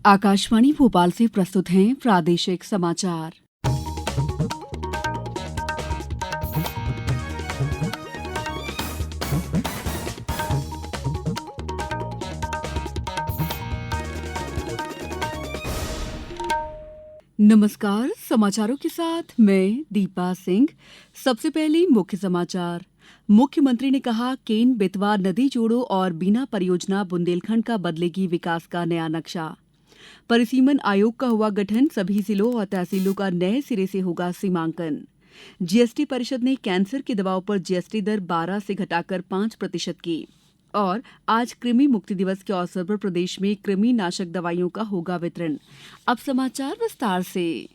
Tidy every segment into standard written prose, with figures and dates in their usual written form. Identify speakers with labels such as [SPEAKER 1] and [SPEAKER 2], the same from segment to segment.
[SPEAKER 1] आकाशवाणी भोपाल से प्रस्तुत हैं प्रादेशिक समाचार। नमस्कार, समाचारों के साथ मैं दीपा सिंह। सबसे पहले मुख्य समाचार। मुख्यमंत्री ने कहा, केन बेतवा नदी जोड़ो और बीना परियोजना बुंदेलखंड का बदलेगी विकास का नया नक्शा। परिसीमन आयोग का हुआ गठन, सभी जिलों और तहसीलों का नए सिरे से होगा सीमांकन। जीएसटी परिषद ने कैंसर की दवाओं पर जीएसटी दर 12 से घटाकर 5% की। और आज कृमि मुक्ति दिवस के अवसर पर प्रदेश में कृमि नाशक दवाइयों का होगा वितरण। अब समाचार विस्तार से।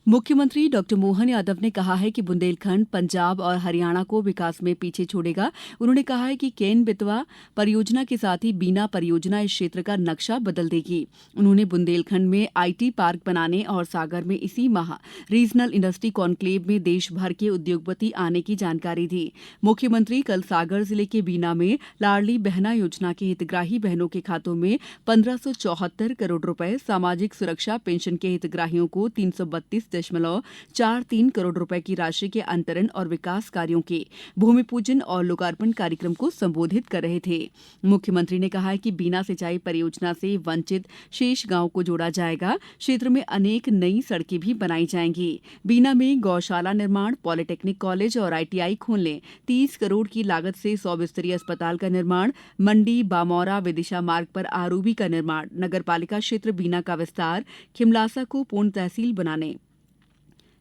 [SPEAKER 1] मुख्यमंत्री डॉ मोहन यादव ने कहा है कि बुंदेलखंड पंजाब और हरियाणा को विकास में पीछे छोड़ेगा। उन्होंने कहा है कि केन बेतवा परियोजना के साथ ही बीना परियोजना इस क्षेत्र का नक्शा बदल देगी। उन्होंने बुंदेलखंड में आईटी पार्क बनाने और सागर में इसी माह रीजनल इंडस्ट्री कॉन्क्लेव में देश भर के उद्योगपति आने की जानकारी दी। मुख्यमंत्री कल सागर जिले के बीना में लाडली बहना योजना के हितग्राही बहनों के खातों में 1574 करोड़ रुपए, सामाजिक सुरक्षा पेंशन के हितग्राहियों को 332.43 करोड़ रुपए की राशि के अंतरण और विकास कार्यों के भूमि पूजन और लोकार्पण कार्यक्रम को संबोधित कर रहे थे। मुख्यमंत्री ने कहा है कि बीना सिंचाई परियोजना से वंचित शेष गांव को जोड़ा जाएगा। क्षेत्र में अनेक नई सड़कें भी बनाई जाएंगी। बीना में गौशाला निर्माण, पॉलिटेक्निक कॉलेज और आईटीआई खोलने, 30 करोड़ की लागत से 100 बिस्तरीय अस्पताल का निर्माण, मंडी बामौरा विदिशा मार्ग पर आरओबी का निर्माण, नगरपालिका क्षेत्र बीना का विस्तार, खिमलासा को पूर्ण तहसील बनाने,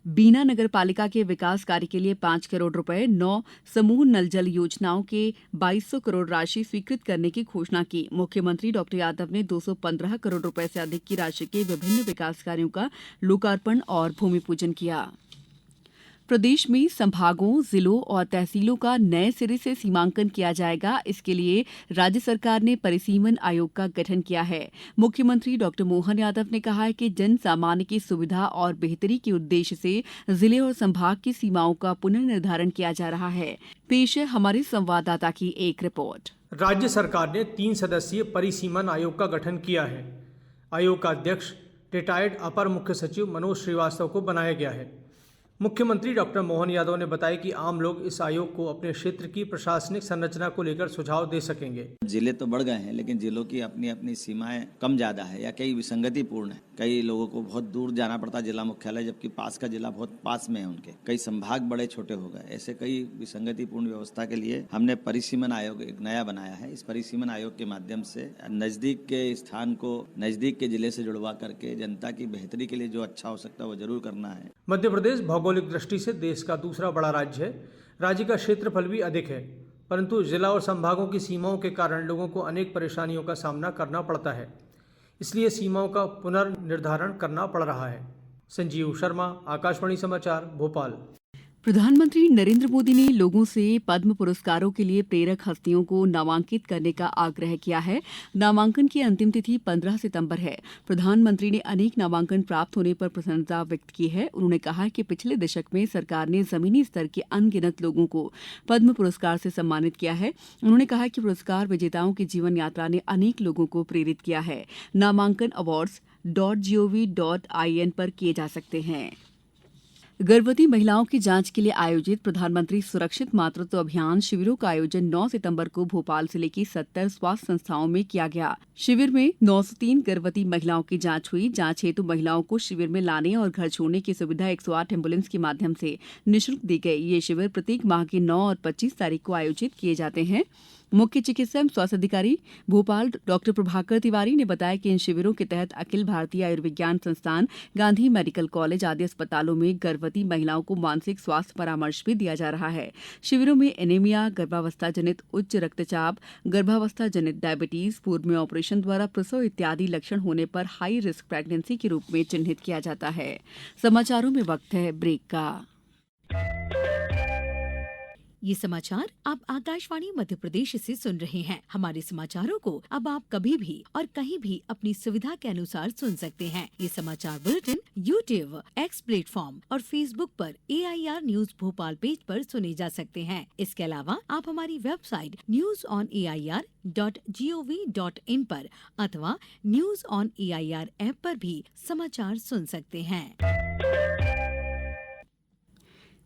[SPEAKER 1] बीना नगर पालिका के विकास कार्य के लिए 5 करोड़ रुपए, 9 समूह नल जल योजनाओं के 2200 करोड़ राशि स्वीकृत करने की घोषणा की। मुख्यमंत्री डॉ यादव ने 215 करोड़ रुपए से अधिक की राशि के विभिन्न विकास कार्यों का लोकार्पण और भूमि पूजन किया। प्रदेश में संभागों, जिलों और तहसीलों का नए सिरे से सीमांकन किया जाएगा। इसके लिए राज्य सरकार ने परिसीमन आयोग का गठन किया है। मुख्यमंत्री डॉ मोहन यादव ने कहा है कि जन सामान्य की सुविधा और बेहतरी के उद्देश्य से जिले और संभाग की सीमाओं का पुनर्निर्धारण किया जा रहा है। पेश है हमारे संवाददाता की एक रिपोर्ट।
[SPEAKER 2] राज्य सरकार ने 3 सदस्यीय परिसीमन आयोग का गठन किया है। आयोग का अध्यक्ष रिटायर्ड अपर मुख्य सचिव मनोज श्रीवास्तव को बनाया गया है। मुख्यमंत्री डॉक्टर मोहन यादव ने बताया कि आम लोग इस आयोग को अपने क्षेत्र की प्रशासनिक संरचना को लेकर सुझाव दे सकेंगे।
[SPEAKER 3] जिले तो बढ़ गए हैं, लेकिन जिलों की अपनी अपनी सीमाएं कम ज्यादा है या कई विसंगतिपूर्ण है। कई लोगों को बहुत दूर जाना पड़ता है जिला मुख्यालय, जबकि पास का जिला बहुत पास में है उनके। कई संभाग बड़े छोटे हो गए। ऐसे कई विसंगतिपूर्ण व्यवस्था के लिए हमने परिसीमन आयोग एक नया बनाया है। इस परिसीमन आयोग के माध्यम से नजदीक के स्थान को नजदीक के जिले से जुड़वा करके जनता की बेहतरी के लिए जो अच्छा हो सकता है वो जरूर करना है।
[SPEAKER 2] मध्य प्रदेश भौगोलिक दृष्टि से देश का दूसरा बड़ा राज्य है। राज्य का क्षेत्रफल भी अधिक है, परंतु जिला और संभागों की सीमाओं के कारण लोगों को अनेक परेशानियों का सामना करना पड़ता है। इसलिए सीमाओं का पुनर्निर्धारण करना पड़ रहा है। संजीव शर्मा, आकाशवाणी समाचार, भोपाल।
[SPEAKER 1] प्रधानमंत्री नरेंद्र मोदी ने लोगों से पद्म पुरस्कारों के लिए प्रेरक हस्तियों को नामांकित करने का आग्रह किया है। नामांकन की अंतिम तिथि 15 सितंबर है। प्रधानमंत्री ने अनेक नामांकन प्राप्त होने पर प्रसन्नता व्यक्त की है। उन्होंने कहा कि पिछले दशक में सरकार ने जमीनी स्तर के अनगिनत लोगों को पद्म पुरस्कार से सम्मानित किया है। उन्होंने कहा कि पुरस्कार विजेताओं की जीवन यात्रा ने अनेक लोगों को प्रेरित किया है। नामांकन awards.gov.in पर किए जा सकते हैं। गर्भवती महिलाओं की जांच के लिए आयोजित प्रधानमंत्री सुरक्षित मातृत्व अभियान शिविरों का आयोजन 9 सितंबर को भोपाल जिले की 70 स्वास्थ्य संस्थाओं में किया गया। शिविर में 903 गर्भवती महिलाओं की जांच हुई। जांच हेतु महिलाओं को शिविर में लाने और घर छोड़ने की सुविधा 108 एम्बुलेंस के माध्यम से निःशुल्क दी गई। ये शिविर प्रत्येक माह की 9 और 25 तारीख को आयोजित किए जाते हैं। मुख्य चिकित्सा एवं स्वास्थ्य अधिकारी भोपाल डॉक्टर प्रभाकर तिवारी ने बताया कि इन शिविरों के तहत अखिल भारतीय आयुर्विज्ञान संस्थान, गांधी मेडिकल कॉलेज आदि अस्पतालों में गर्भवती महिलाओं को मानसिक स्वास्थ्य परामर्श भी दिया जा रहा है। शिविरों में एनीमिया, गर्भावस्था जनित उच्च रक्तचाप, गर्भावस्था जनित डायबिटीज, पूर्व में ऑपरेशन द्वारा प्रसव इत्यादि लक्षण होने पर हाई रिस्क प्रेगनेंसी के रूप में चिन्हित किया जाता है। समाचारों में वक्त है ब्रेक का।
[SPEAKER 4] ये समाचार आप आकाशवाणी मध्य प्रदेश से सुन रहे हैं। हमारे समाचारों को अब आप कभी भी और कहीं भी अपनी सुविधा के अनुसार सुन सकते हैं। ये समाचार बुलेटिन YouTube, X प्लेटफॉर्म और Facebook पर AIR न्यूज भोपाल पेज पर सुने जा सकते हैं। इसके अलावा आप हमारी वेबसाइट newsonair.gov.in पर अथवा न्यूज ऑन AIR ऐप पर भी समाचार सुन सकते हैं।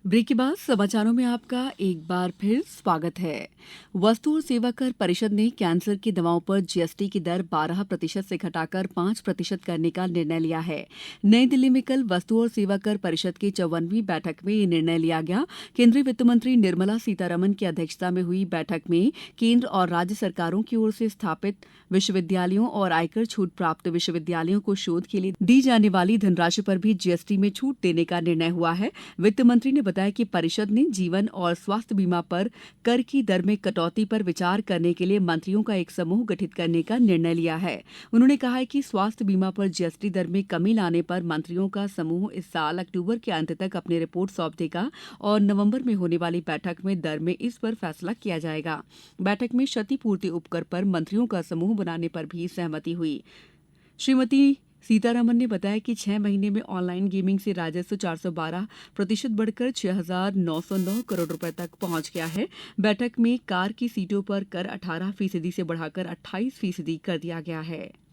[SPEAKER 1] ब्रेक के बाद समाचारों में आपका एक बार फिर स्वागत है। वस्तु और सेवा कर परिषद ने कैंसर की दवाओं पर GST की दर 12% से घटाकर 5% करने का निर्णय लिया है। नई दिल्ली में कल वस्तु और सेवा कर परिषद की 54वीं बैठक में ये निर्णय लिया गया। केंद्रीय वित्त मंत्री निर्मला सीतारमण की अध्यक्षता में हुई बैठक में केंद्र और राज्य सरकारों की ओर से स्थापित विश्वविद्यालयों और आयकर छूट प्राप्त विश्वविद्यालयों को शोध के लिए दी जाने वाली धनराशि पर भी GST में छूट देने का निर्णय हुआ है। वित्त मंत्री ने बताया कि परिषद ने जीवन और स्वास्थ्य बीमा पर कर की दर में कटौती पर विचार करने के लिए मंत्रियों का एक समूह गठित करने का निर्णय लिया है। उन्होंने कहा है कि स्वास्थ्य बीमा पर GST दर में कमी लाने पर मंत्रियों का समूह इस साल अक्टूबर के अंत तक अपनी रिपोर्ट सौंप देगा और नवंबर में होने वाली बैठक में दर में इस पर फैसला किया जाएगा। बैठक में क्षतिपूर्ति उपकर पर मंत्रियों का समूह बनाने पर भी सहमति हुई। श्रीमती सीतारमण ने बताया कि 6 महीने में ऑनलाइन गेमिंग से राजस्व 412% बढ़कर 6,909 करोड़ रुपए तक पहुंच गया है। बैठक में कार की सीटों पर कर 18% से बढ़ाकर 28% कर दिया गया है।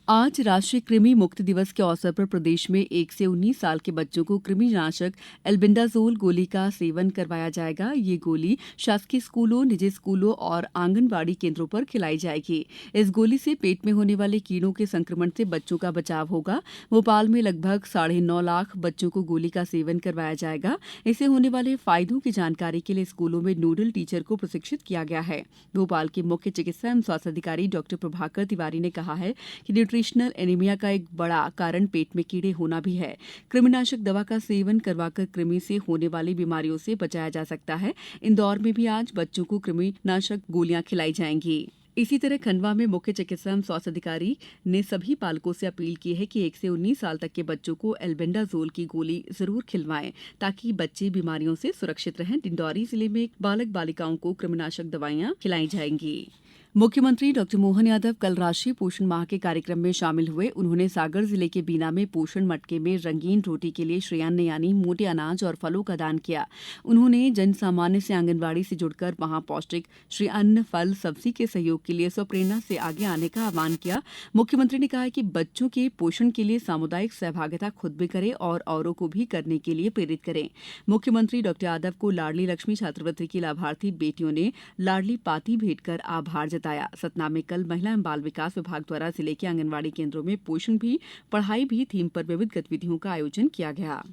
[SPEAKER 1] आज राष्ट्रीय कृमि मुक्ति दिवस के अवसर पर प्रदेश में 1 से 19 साल के बच्चों को कृमिनाशक एल्बेंडाजोल गोली का सेवन करवाया जाएगा। ये गोली शासकीय स्कूलों, निजी स्कूलों और आंगनबाड़ी केंद्रों पर खिलाई जाएगी। इस गोली से पेट में होने वाले कीड़ों के संक्रमण से बच्चों का बचाव होगा। भोपाल में लगभग 9.5 लाख बच्चों को गोली का सेवन करवाया जाएगा। इससे होने वाले फायदों की जानकारी के लिए स्कूलों में नोडल टीचर को प्रशिक्षित किया गया है। भोपाल के मुख्य चिकित्सा एवं स्वास्थ्य अधिकारी डॉक्टर प्रभाकर तिवारी ने कहा है कि न्यूट्रिशनल एनीमिया का एक बड़ा कारण पेट में कीड़े होना भी है। कृमिनाशक दवा का सेवन करवाकर कृमि से होने वाली बीमारियों से बचाया जा सकता है। इंदौर में भी आज बच्चों को कृमिनाशक गोलियां खिलाई जाएंगी। इसी तरह खंडवा में मुख्य चिकित्सा एवं स्वास्थ्य अधिकारी ने सभी पालकों से अपील की है कि 1 से 19 साल तक के बच्चों को एल्बेंडाजोल की गोली जरूर खिलवाएं ताकि बच्चे बीमारियों से सुरक्षित रहें। डिंडौरी जिले में बालक बालिकाओं को कृमिनाशक दवाइयां खिलाई जाएंगी। मुख्यमंत्री डॉ मोहन यादव कल राष्ट्रीय पोषण माह के कार्यक्रम में शामिल हुए। उन्होंने सागर जिले के बीना में पोषण मटके में रंगीन रोटी के लिए श्रेयान्न यानी मोटे अनाज और फलों का दान किया। उन्होंने जन सामान्य से आंगनबाड़ी से जुड़कर वहां पौष्टिक श्रेयान्न, फल, सब्जी के सहयोग के लिए स्वप्रेरणा से आगे आने का आह्वान किया। मुख्यमंत्री ने कहा कि बच्चों के पोषण के लिए सामुदायिक सहभागिता खुद भी करें और औरों को भी करने के लिए प्रेरित करें। मुख्यमंत्री डॉ यादव को लाडली लक्ष्मी छात्रवृत्ति की लाभार्थी बेटियों ने लाडली पाती भेंट कर आभार जताया। सतना में कल महिला एवं बाल विकास विभाग द्वारा जिले के आंगनबाड़ी केंद्रों में पोषण भी पढ़ाई भी थीम पर विविध गतिविधियों का आयोजन किया गया।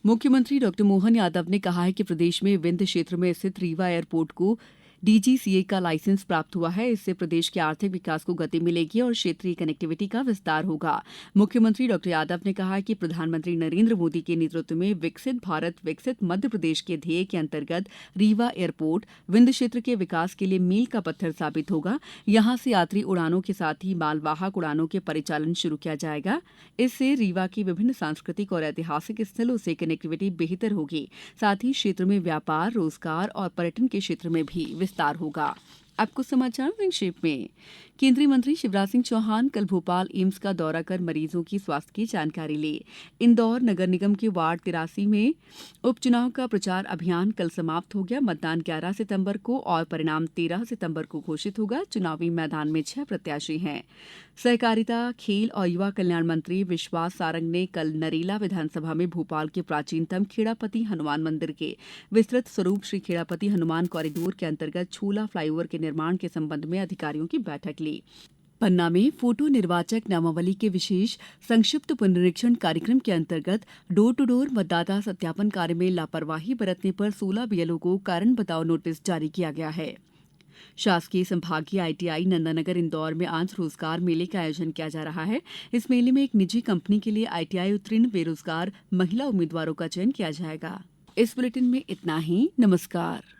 [SPEAKER 1] मुख्यमंत्री डॉ मोहन यादव ने कहा है कि प्रदेश में विंध्य क्षेत्र में स्थित रीवा एयरपोर्ट को DGCA का लाइसेंस प्राप्त हुआ है। इससे प्रदेश के आर्थिक विकास को गति मिलेगी और क्षेत्रीय कनेक्टिविटी का विस्तार होगा। मुख्यमंत्री डॉ यादव ने कहा कि प्रधानमंत्री नरेंद्र मोदी के नेतृत्व में विकसित भारत विकसित मध्य प्रदेश के ध्येय के अंतर्गत रीवा एयरपोर्ट विंध्य क्षेत्र के विकास के लिए मील का पत्थर साबित होगा। यहां से यात्री उड़ानों के साथ ही मालवाहक उड़ानों के परिचालन शुरू किया जाएगा। इससे रीवा की विभिन्न सांस्कृतिक और ऐतिहासिक स्थलों से कनेक्टिविटी बेहतर होगी। साथ ही क्षेत्र में व्यापार, रोजगार और पर्यटन के क्षेत्र में भी विस्तार होगा। अब कुछ समाचार संक्षेप में। केंद्रीय मंत्री शिवराज सिंह चौहान कल भोपाल एम्स का दौरा कर मरीजों की स्वास्थ्य की जानकारी ली। इंदौर नगर निगम के वार्ड 83 में उपचुनाव का प्रचार अभियान कल समाप्त हो गया। मतदान 11 सितंबर को और परिणाम 13 सितंबर को घोषित होगा। चुनावी मैदान में 6 प्रत्याशी हैं। सहकारिता, खेल और युवा कल्याण मंत्री विश्वास सारंग ने कल नरेला विधानसभा में भोपाल के प्राचीनतम खेड़ापति हनुमान मंदिर के विस्तृत स्वरूप श्री खेड़ापति हनुमान कॉरिडोर के अंतर्गत छोला फ्लाईओवर के निर्माण के संबंध में अधिकारियों की बैठक ली। पन्ना में फोटो निर्वाचक नामावली के विशेष संक्षिप्त पुनरीक्षण कार्यक्रम के अंतर्गत डोर टू डोर मतदाता सत्यापन कार्य में लापरवाही बरतने पर 16 बीएलओ को कारण बताओ नोटिस जारी किया गया है। शासकीय संभागीय ITI नंदानगर इंदौर में आज रोजगार मेले का आयोजन किया जा रहा है। इस मेले में एक निजी कंपनी के लिए ITI उत्तीर्ण बेरोजगार महिला उम्मीदवारों का चयन किया जाएगा। इस बुलेटिन में इतना ही। नमस्कार।